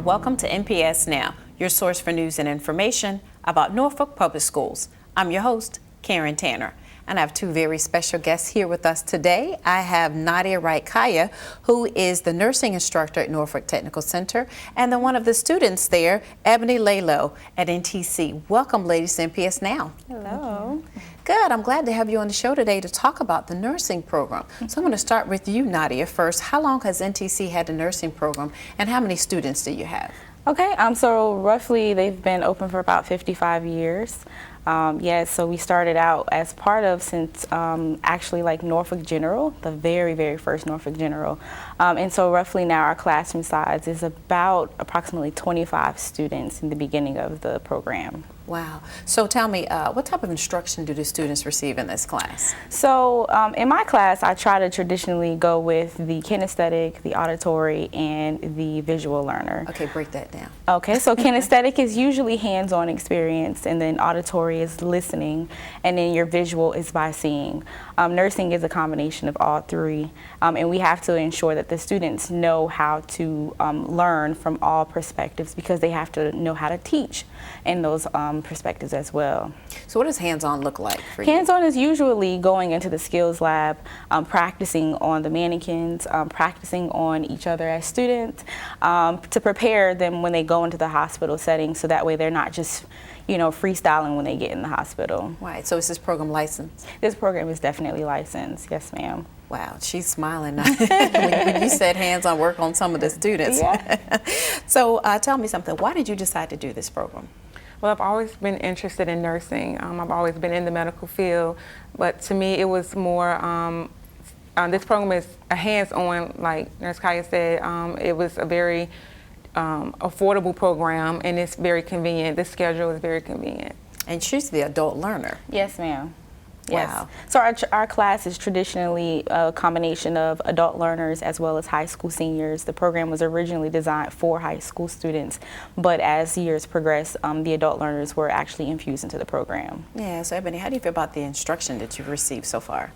welcome to NPS Now, your source for news and information about Norfolk Public Schools. I'm your host, Karen Tanner, and I have two very special guests here with us today. I have Nadia Wright-Kaya, who is the nursing instructor at Norfolk Technical Center, and then one of the students there, Ebony Lalo at NTC. Welcome, ladies, to NPS Now. Hello. Good. I'm glad to have you on the show today to talk about the nursing program. So I'm going to start with you, Nadia, first. How long has NTC had the nursing program, and how many students do you have? Okay, so roughly they've been open for about 55 years. So we started out as part of, since actually like Norfolk General, the very, very first Norfolk General. And so roughly now our classroom size is about approximately 25 students in the beginning of the program. Wow. So tell me, what type of instruction do the students receive in this class? So in my class, I try to traditionally go with the kinesthetic, the auditory, and the visual learner. Okay, break that down. Okay, so kinesthetic is usually hands-on experience, and then auditory is listening, and then your visual is by seeing. Nursing is a combination of all three, and we have to ensure that the students know how to learn from all perspectives, because they have to know how to teach in those perspectives as well. So what does hands-on look like for you? Hands-on is usually going into the skills lab, practicing on the mannequins, practicing on each other as students, to prepare them when they go into the hospital setting, so that way they're not just freestyling when they get in the hospital. Right. So is this program licensed? This program is definitely licensed. Yes, ma'am. Wow, she's smiling now when you said hands-on work on some of the students. Yeah. So tell me something. Why did you decide to do this program? Well, I've always been interested in nursing. I've always been in the medical field, but to me it was more, this program is a hands-on, like Nurse Kaya said. It was a very affordable program, and it's very convenient. The schedule is very convenient. And she's the adult learner. Yes, ma'am. Yes. Wow. So our class is traditionally a combination of adult learners as well as high school seniors. The program was originally designed for high school students, but as years progressed, the adult learners were actually infused into the program. Yeah, so Ebony, how do you feel about the instruction that you've received so far?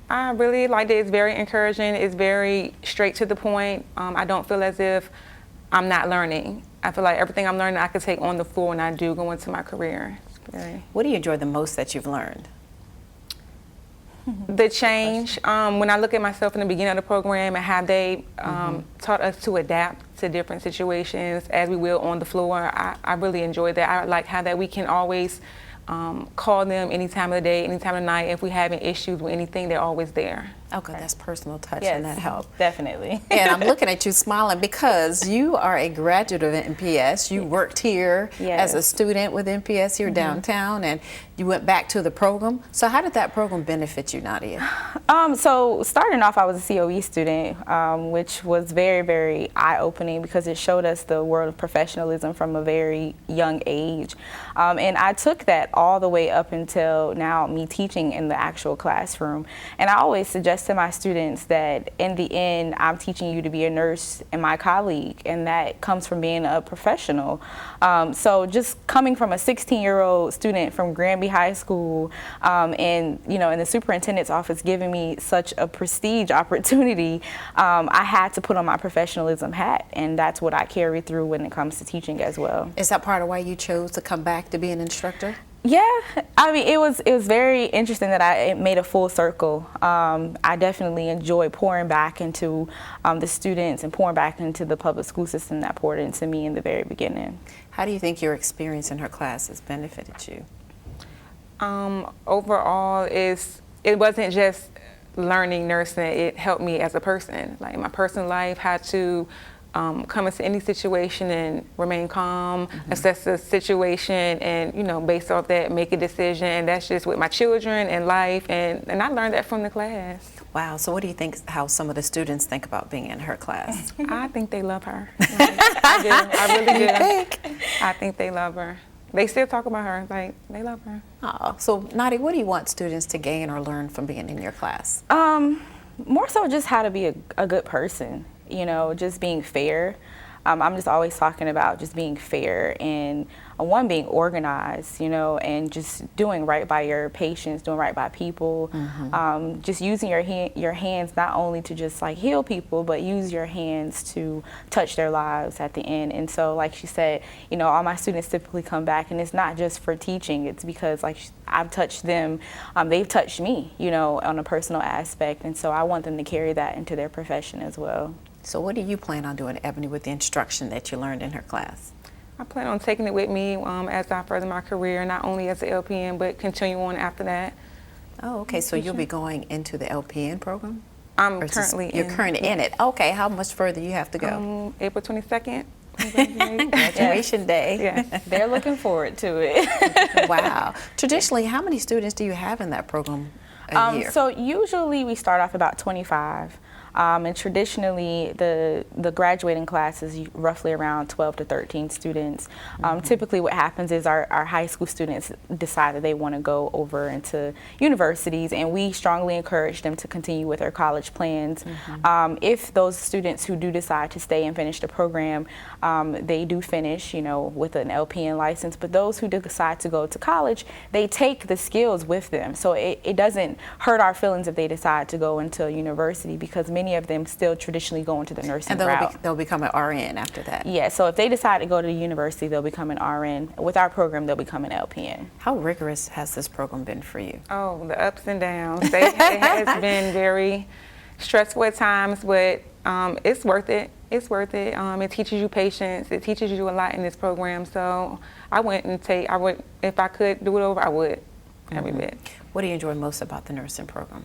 I really liked it. It's very encouraging. It's very straight to the point. I don't feel as if I'm not learning. I feel like everything I'm learning I can take on the floor when I do go into my career. What do you enjoy the most that you've learned? The change. When I look at myself in the beginning of the program and how they taught us to adapt to different situations as we will on the floor, I really enjoyed that. I like how that we can always call them any time of the day, any time of the night. If we have any issues with anything, they're always there. Okay, that's personal touch, yes, and that helps. Definitely. And I'm looking at you smiling because you are a graduate of NPS. You worked here as a student with NPS here downtown, and you went back to the program. So how did that program benefit you, Nadia? So starting off, I was a COE student, which was very, very eye-opening because it showed us the world of professionalism from a very young age. And I took that all the way up until now, me teaching in the actual classroom. And I always suggest to my students that in the end, I'm teaching you to be a nurse and my colleague, and that comes from being a professional. So just coming from a 16-year-old student from Granby High School, and in the superintendent's office giving me such a prestige opportunity, I had to put on my professionalism hat, and that's what I carry through when it comes to teaching as well. Is that part of why you chose to come back to be an instructor? Yeah, I mean, it was very interesting that it made a full circle. I definitely enjoy pouring back into the students and pouring back into the public school system that poured into me in the very beginning. How do you think your experience in her class has benefited you? Overall, it wasn't just learning nursing. It helped me as a person, like in my personal life, how to come into any situation and remain calm, assess the situation, and based off that, make a decision. And that's just with my children and life, and I learned that from the class. Wow. So what do you think how some of the students think about being in her class? I think they love her. I do. I really do. I think they love her. They still talk about her, like they love her. Oh, so Nadia, what do you want students to gain or learn from being in your class? More so just how to be a good person. Just being fair, I'm just always talking about just being fair and one, being organized, you know, and just doing right by your patients, doing right by people, just using your hands not only to just like heal people, but use your hands to touch their lives at the end. And so, like she said, you know, all my students typically come back, and it's not just for teaching, it's because like I've touched them, they've touched me, you know, on a personal aspect, and so I want them to carry that into their profession as well. So what do you plan on doing, Ebony, with the instruction that you learned in her class? I plan on taking it with me as I further my career, not only as an LPN, but continue on after that. Oh, okay. So you'll be going into the LPN program? I'm Or is currently this- You're currently in it. Okay. How much further you have to go? April 22nd. Graduation day. Yes. They're looking forward to it. Wow. Traditionally, how many students do you have in that program a year? So usually we start off about 25. And traditionally, the graduating class is roughly around 12 to 13 students. Typically what happens is our high school students decide that they want to go over into universities, and we strongly encourage them to continue with their college plans. If those students who do decide to stay and finish the program, they do finish, you know, with an LPN license, but those who decide to go to college, they take the skills with them. So it doesn't hurt our feelings if they decide to go into a university, because many of them still traditionally go into the nursing route. And they'll become an RN after that. Yeah, so if they decide to go to the university, they'll become an RN. With our program, they'll become an LPN. How rigorous has this program been for you? Oh, the ups and downs. It has been very stressful at times, but it's worth it. It's worth it. It teaches you patience. It teaches you a lot in this program. So I would, if I could do it over, I would, every bit. What do you enjoy most about the nursing program?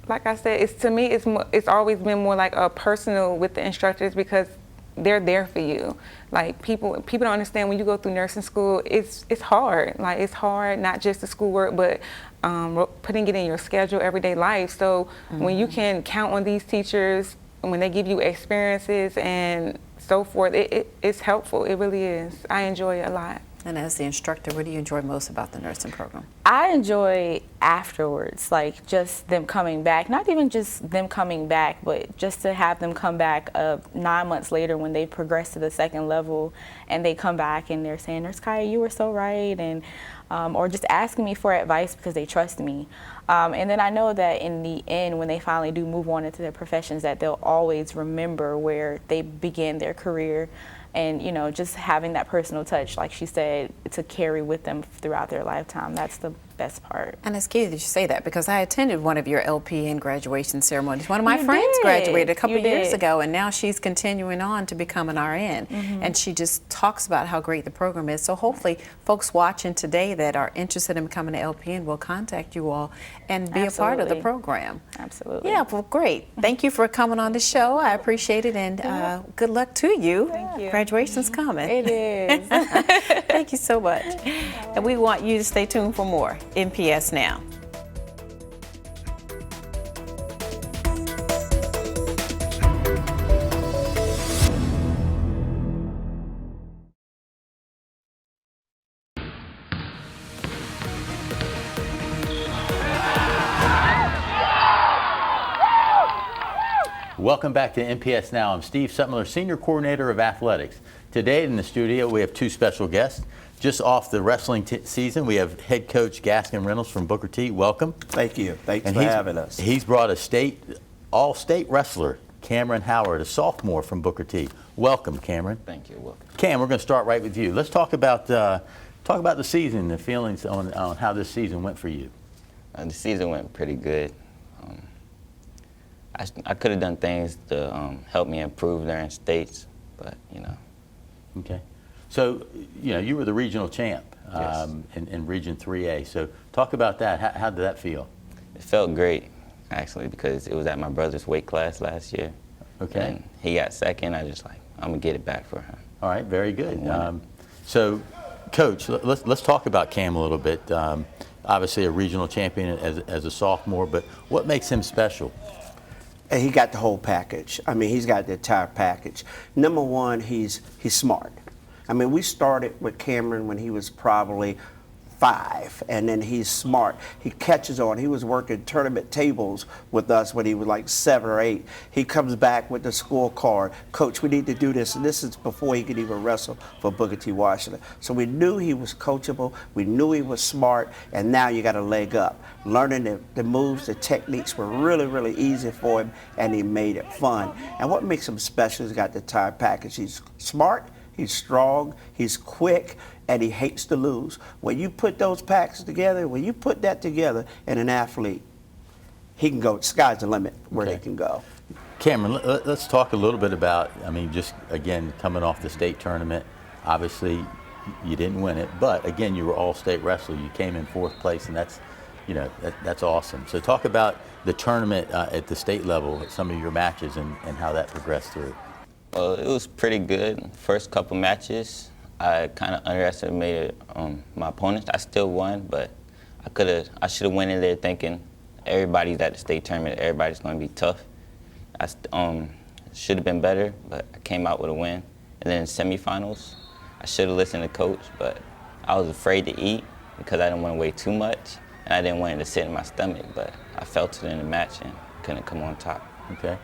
Like I said, to me, it's always been more like a personal with the instructors, because they're there for you. Like people don't understand when you go through nursing school, it's hard. Like it's hard, not just the schoolwork, but putting it in your schedule, everyday life. So when you can count on these teachers, when they give you experiences and so forth, it's helpful. It really is. I enjoy it a lot. And as the instructor, what do you enjoy most about the nursing program? I enjoy afterwards, like just them coming back, not even just them coming back, but just to have them come back 9 months later when they progress to the second level, and they come back and they're saying, Nurse Kaya, you were so right, and or just asking me for advice because they trust me. And then I know that in the end, when they finally do move on into their professions, that they'll always remember where they began their career. And, you know, just having that personal touch, like she said, to carry with them throughout their lifetime, that's the best part. And it's key that you say that, because I attended one of your LPN graduation ceremonies. One of my You friends did. graduated a couple You years did. ago, and now she's continuing on to become an RN. And she just talks about how great the program is. So hopefully folks watching today that are interested in becoming an LPN will contact you all and be a part of the Absolutely. program. Absolutely. Yeah, well, great. Thank you for coming on the show. I appreciate it, and good luck to you. Thank you. Graduation's coming. It is. Thank you so much. And we want you to stay tuned for more NPS Now. Welcome back to NPS Now. I'm Steve Sutmiller, Senior Coordinator of Athletics. Today in the studio we have two special guests. Just off the wrestling season, we have head coach Gaskin Reynolds from Booker T. Welcome. Thank you. Thanks And for having us. He's brought a all-state wrestler, Cameron Howard, a sophomore from Booker T. Welcome, Cameron. Thank you. Welcome. Cam, we're going to start right with you. Let's talk about the season, the feelings on how this season went for you. The season went pretty good. I could have done things to help me improve during states, but you know. Okay. So, you know, you were the regional champ Yes. in Region 3A. So talk about that. How did that feel? It felt great, actually, because it was at my brother's weight class last year. Okay. And he got second. I just I'm gonna get it back for him. All right, very good. Wonderful. So, Coach, let's talk about Cam a little bit. Obviously a regional champion as a sophomore, but what makes him special? And he got the whole package. I mean, he's got the entire package. Number one, he's smart. I mean, we started with Cameron when he was probably 5, and then he's smart. He catches on. He was working tournament tables with us when he was like 7 or 8. He comes back with the scorecard. Coach, we need to do this, and this is before he could even wrestle for Booker T. Washington. So we knew he was coachable. We knew he was smart, and now you got a leg up. Learning the moves, the techniques were really, really easy for him, and he made it fun. And what makes him special is he's got the entire package. He's smart, he's strong, he's quick, and he hates to lose. When you put those packs together, when you put that together in an athlete, he can go, sky's the limit where they can go. Cameron, let's talk a little bit about, I mean, just again, coming off the state tournament, obviously you didn't win it, but again, you were all-state wrestler. You came in 4th place, and that's, you know, that's awesome. So talk about the tournament at the state level, some of your matches, and how that progressed through. Well, it was pretty good. First couple matches, I kind of underestimated my opponents. I still won, but I should have went in there thinking everybody's at the state tournament, everybody's going to be tough. I should have been better, but I came out with a win. And then in semifinals, I should have listened to coach, but I was afraid to eat because I didn't want to weigh too much, and I didn't want it to sit in my stomach, but I felt it in the match and couldn't come on top. Okay.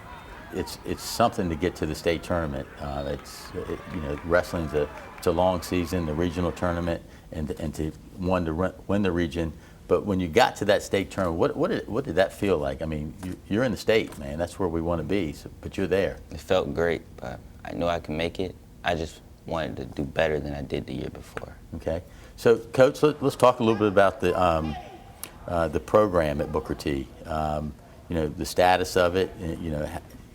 It's something to get to the state tournament. You know, wrestling's it's a long season, the regional tournament, and to win the region. But when you got to that state tournament, what did that feel like? I mean, you're in the state, man. That's where we want to be. So, but you're there. It felt great, but I knew I could make it. I just wanted to do better than I did the year before. Okay. So, Coach, let's talk a little bit about the program at Booker T. You know, the status of it. You know.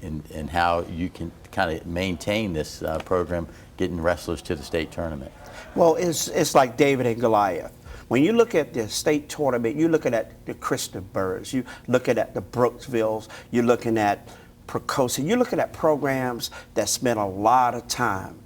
And how you can kind of maintain this program, getting wrestlers to the state tournament? Well, it's like David and Goliath. When you look at the state tournament, you're looking at the Christiansburgs, you're looking at the Brooksvilles, you're looking at Percosa, you're looking at programs that spend a lot of time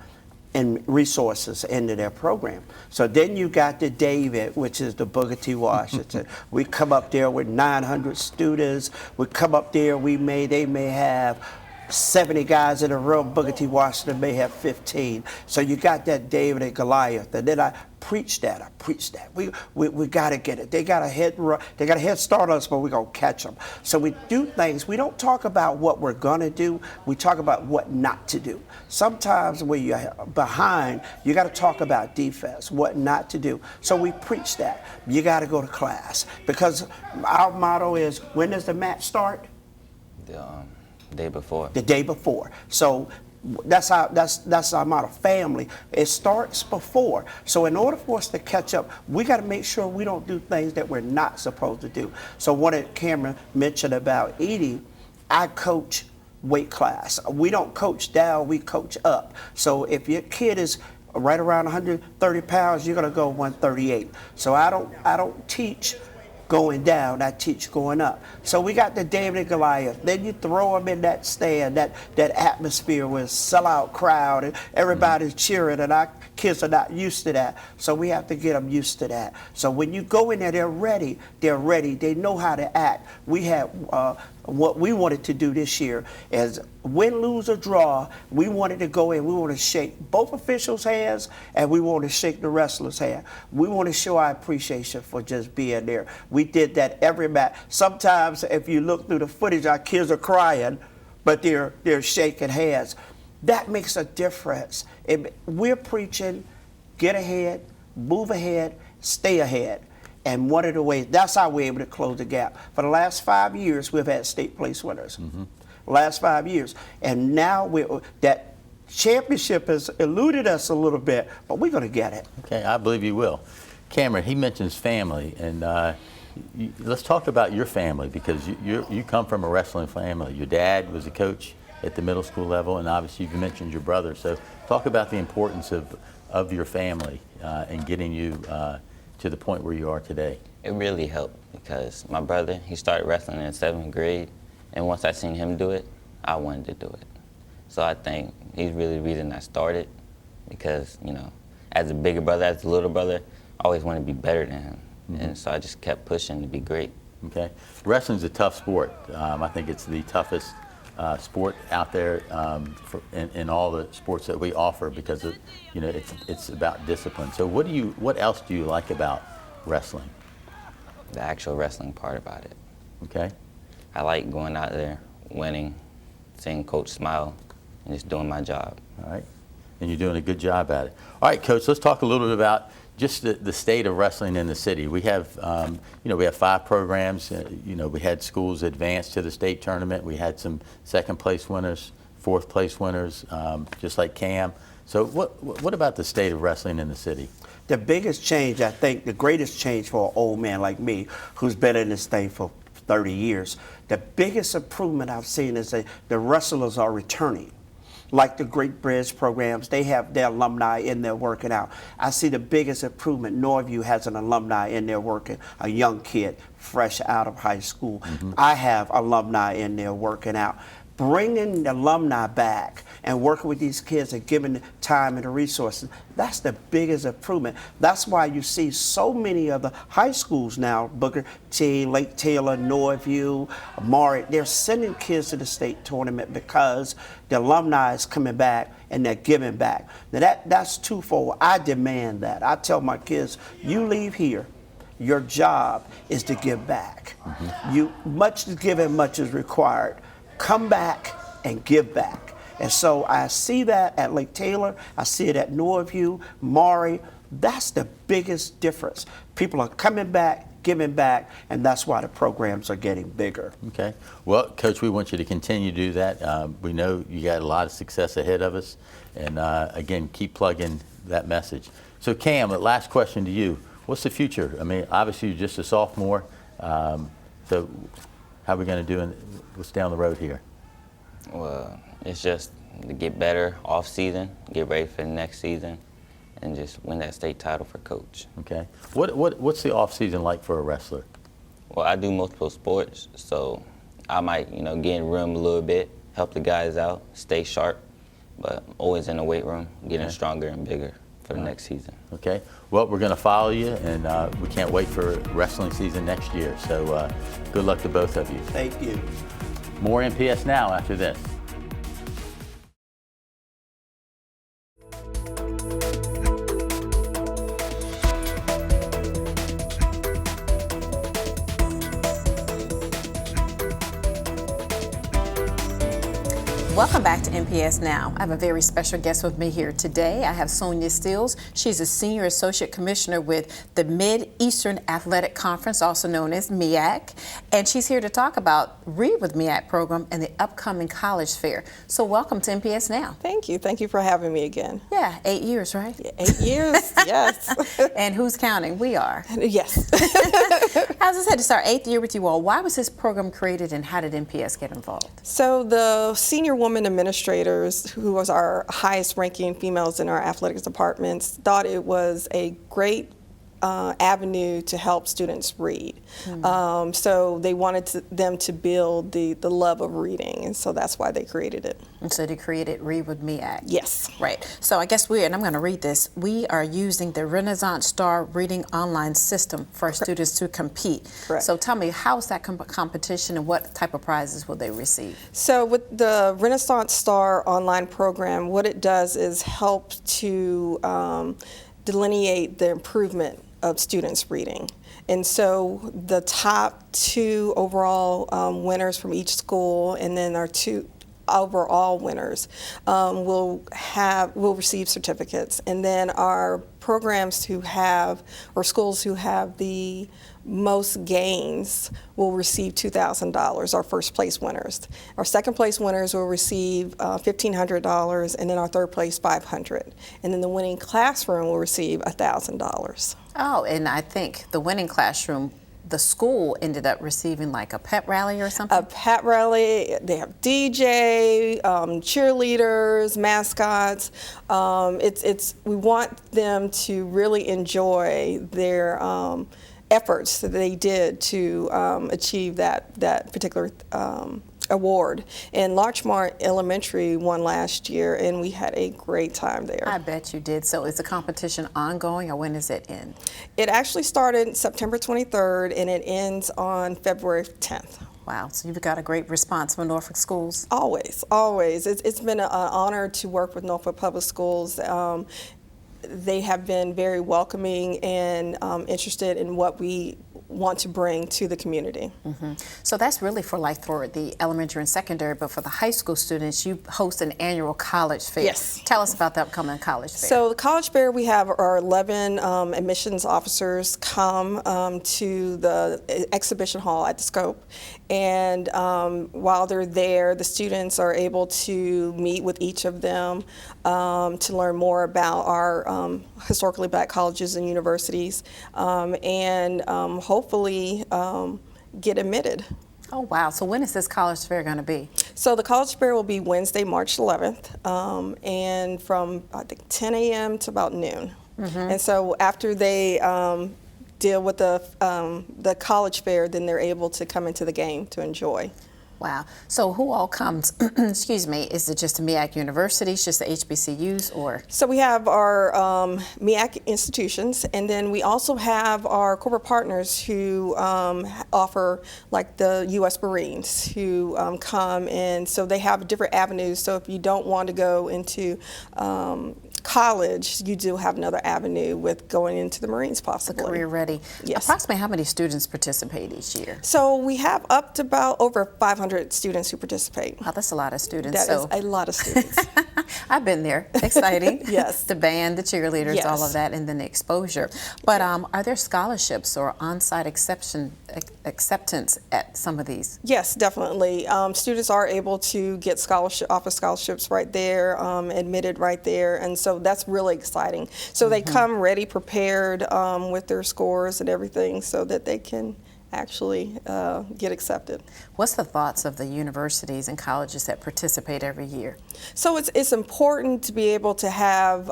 and resources into their program. So then you got the David, which is the Booker T. Washington. We come up there with 900 students. We come up there, they may have 70 guys in a room. Booker T. Washington may have 15. So you got that David and Goliath. And then I preach that. We got to get it. They got a head start on us, but we're going to catch them. So we do things. We don't talk about what we're going to do. We talk about what not to do. Sometimes when you're behind, you got to talk about defense, what not to do. So we preach that. You got to go to class. Because our motto is, when does the match start? The day before. The day before. So that's our motto, family. It starts before. So in order for us to catch up, we got to make sure we don't do things that we're not supposed to do. So what Cameron mentioned about eating, I coach weight class. We don't coach down, we coach up. So if your kid is right around 130 pounds, you're going to go 138. So I don't teach going down, I teach going up. So we got the David and Goliath. Then you throw them in that stand, that atmosphere with a sellout crowd and everybody's cheering, and our kids are not used to that. So we have to get them used to that. So when you go in there, they're ready. They know how to act. We have what we wanted to do this year is win, lose, or draw. We wanted to go in, we want to shake both officials' hands, and we want to shake the wrestlers' hand. We want to show our appreciation for just being there. We did that every match. Sometimes if you look through the footage, our kids are crying, but they're shaking hands. That makes a difference. We're preaching, get ahead, move ahead, stay ahead. And one of the ways, that's how we're able to close the gap. For the last 5 years, we've had state place winners. Last 5 years. And now that championship has eluded us a little bit, but we're going to get it. Okay, I believe you will. Cameron, he mentions family, and let's talk about your family, because you come from a wrestling family. Your dad was a coach at the middle school level, and obviously you mentioned your brother. So talk about the importance of your family and getting you to the point where you are today. It really helped because my brother, he started wrestling in 7th grade, and once I seen him do it, I wanted to do it. So I think he's really the reason I started, because, you know, as a bigger brother, as a little brother, I always wanted to be better than him. And so I just kept pushing to be great. Okay. Wrestling's a tough sport. I think it's the toughest sport out there in all the sports that we offer, because it's about discipline. So what else do you like about wrestling? The actual wrestling part about it. Okay. I like going out there, winning, seeing Coach smile, and just doing my job. All right. And you're doing a good job at it. All right, Coach, let's talk a little bit about just the state of wrestling in the city. We have, we have 5 programs. We had schools advance to the state tournament. We had some second place winners, fourth place winners, just like Cam. So what about the state of wrestling in the city? The biggest change, I think, the greatest change for an old man like me, who's been in this thing for 30 years, the biggest improvement I've seen is that the wrestlers are returning. Like the Great Bridge programs, they have their alumni in there working out. I see the biggest improvement. Norview has an alumni in there working, a young kid fresh out of high school. I have alumni in there working out. Bringing the alumni back and working with these kids and giving the time and the resources, that's the biggest improvement. That's why you see so many of the high schools now, Booker T, Lake Taylor, Norview, Maury, they're sending kids to the state tournament because the alumni is coming back and they're giving back. Now that's twofold. I demand that. I tell my kids, you leave here, your job is to give back. Much is given, much is required. Come back and give back. And so I see that at Lake Taylor, I see it at Norview, Maury. That's the biggest difference. People are coming back, giving back, and that's why the programs are getting bigger. Okay. Well, Coach, we want you to continue to do that. We know you got a lot of success ahead of us. And again, keep plugging that message. So Cam, the last question to you. What's the future? I mean, obviously you're just a sophomore. So how are we going to do what's down the road here? Well, it's just to get better off season, get ready for the next season, and just win that state title for coach. Okay. What's the off season like for a wrestler? Well, I do multiple sports, so I might, get in the room a little bit, help the guys out, stay sharp, but always in the weight room, getting stronger and bigger for the next season. Okay. Well, we're going to follow you, and we can't wait for wrestling season next year. So good luck to both of you. Thank you. More NPS Now after this. Welcome back to NPS Now. I have a very special guest with me here today. I have Sonia Stills. She's a Senior Associate Commissioner with the Mid-Eastern Athletic Conference, also known as MEAC. And she's here to talk about Read with MEAC program and the upcoming college fair. So welcome to NPS Now. Thank you. Thank you for having me again. Yeah, 8 years, right? 8 years, yes. And who's counting? We are. Yes. As I said, it's our 8th year with you all. Why was this program created and how did NPS get involved? So the senior woman administrators, who was our highest ranking females in our athletics departments, thought it was a great avenue to help students read. So they wanted them to build the love of reading, and so that's why they created it. And so they created Read with MEAC. Yes. Right. So I guess and I'm going to read this, we are using the Renaissance Star Reading Online system for our students to compete. Correct. So tell me, how's that competition and what type of prizes will they receive? So with the Renaissance Star online program, what it does is help to delineate the improvement of students reading. And so the top 2 overall winners from each school, and then our 2 overall winners will receive certificates. And then our programs who have, or schools who have the most gains will receive $2,000, our first place winners. Our second place winners will receive $1,500, and then our third place $500. And then the winning classroom will receive $1,000. Oh, and I think the winning classroom, the school ended up receiving like a pep rally or something? A pep rally, they have DJ, cheerleaders, mascots. We want them to really enjoy their efforts that they did to achieve that particular award. And Larchmont Elementary won last year, and we had a great time there. I bet you did. So is the competition ongoing, or when does it end? It actually started September 23rd, and it ends on February 10th. Wow, so you've got a great response from Norfolk Schools. Always, always. It's been an honor to work with Norfolk Public Schools. they have been very welcoming and interested in what we want to bring to the community. So that's really for the elementary and secondary, but for the high school students, you host an annual college fair. Yes. Tell us about the upcoming college fair. So the college fair, we have our 11 admissions officers come to the exhibition hall at the Scope, and while they're there, the students are able to meet with each of them to learn more about our historically black colleges and universities, and hopefully get admitted. Oh, wow. So when is this college fair going to be? So the college fair will be Wednesday, March 11th, and from I think 10 a.m. to about noon. And so after they deal with the college fair, then they're able to come into the game to enjoy. Wow. So who all comes? Excuse me. Is it just the MEAC universities, just the HBCUs, or? So we have our MEAC institutions, and then we also have our corporate partners who offer, like the U.S. Marines, who come, and so they have different avenues. So if you don't want to go into college, you do have another avenue with going into the Marines possibly. The career ready. Yes. Approximately how many students participate each year? So we have up to about over 500 students who participate. Wow, that's a lot of students. That is a lot of students. I've been there. Exciting. Yes. The band, the cheerleaders, Yes. all of that, and then the exposure. But are there scholarships or on-site acceptance at some of these? Yes, definitely. Students are able to get offer scholarships right there, admitted right there, and so that's really exciting. So they come ready, prepared with their scores and everything, so that they can actually get accepted. What's the thoughts of the universities and colleges that participate every year? So it's important to be able to have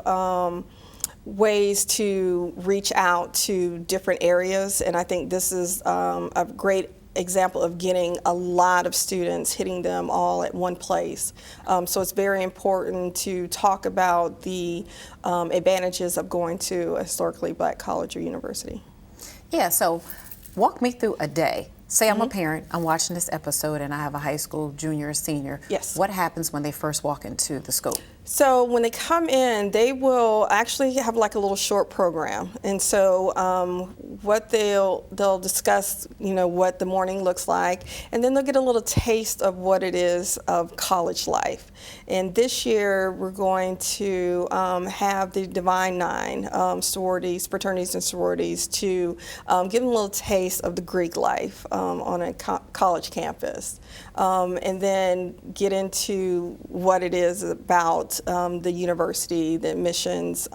ways to reach out to different areas, and I think this is a great example of getting a lot of students, hitting them all at one place. So it's very important to talk about the advantages of going to a historically black college or university. Yeah, so walk me through a day. Say I'm a parent, I'm watching this episode, and I have a high school junior or senior. Yes. What happens when they first walk into the Scope? So when they come in, they will actually have like a little short program, and so what they'll discuss, what the morning looks like, and then they'll get a little taste of what it is of college life. And this year we're going to have the Divine Nine sororities, fraternities, and sororities to give them a little taste of the Greek life on a college campus, and then get into what it is about the university, the admissions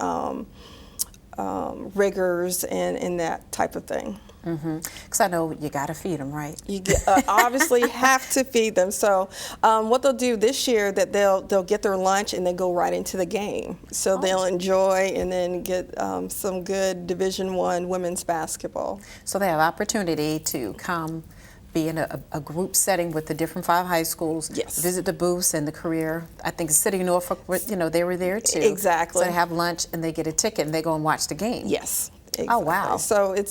rigors, and that type of thing. Because I know you got to feed them, right? You obviously have to feed them. So what they'll do this year, that they'll get their lunch and then go right into the game. So they'll enjoy and then get some good Division I women's basketball. So they have opportunity to come be in a group setting with the different 5 high schools, Yes. visit the booths and the career. I think the City of Norfolk, they were there too. Exactly. So they have lunch and they get a ticket and they go and watch the game. Yes. Exactly. Oh, wow. So I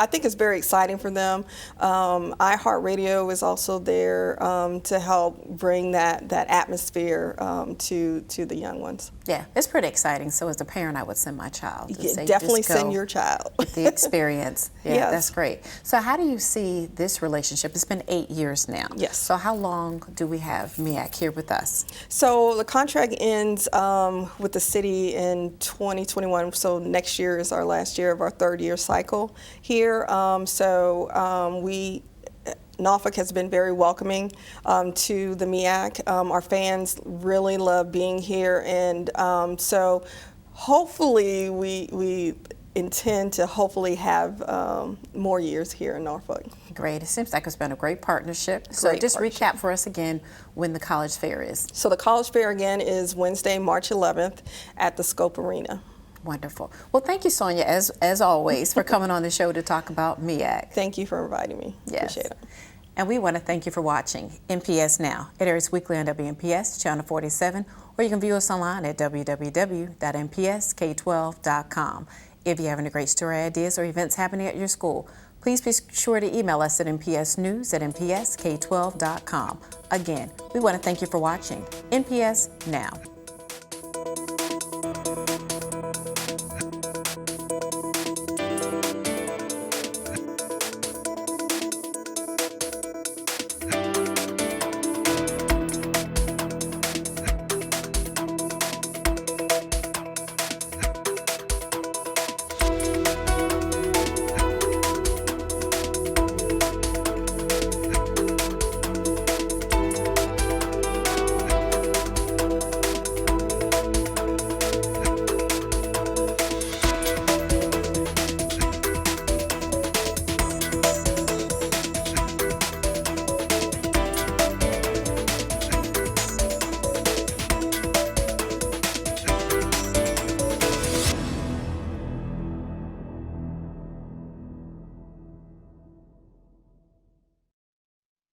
think it's very exciting for them. iHeartRadio is also there to help bring that atmosphere to the young ones. Yeah, it's pretty exciting. So as a parent, I would send my child. To say, Definitely just go send your child. with the experience. Yeah, Yes. That's great. So how do you see this relationship? It's been 8 years now. Yes. So how long do we have MEAC here with us? So the contract ends with the city in 2021. So next year is our last year of our 3rd-year cycle here. Norfolk has been very welcoming to the MEAC. Our fans really love being here, and so hopefully we intend to have more years here in Norfolk. Great. It seems like it's been a great partnership. So just recap for us again when the college fair is. So the college fair again is Wednesday, March 11th at the Scope Arena. Wonderful. Well, thank you, Sonia, as always, for coming on the show to talk about MEAC. Thank you for inviting me. Yes. Appreciate it. And we want to thank you for watching NPS Now. It airs weekly on WNPS, Channel 47, or you can view us online at www.npsk12.com. If you have any great story ideas or events happening at your school, please be sure to email us at npsnews@npsk12.com. Again, we want to thank you for watching NPS Now.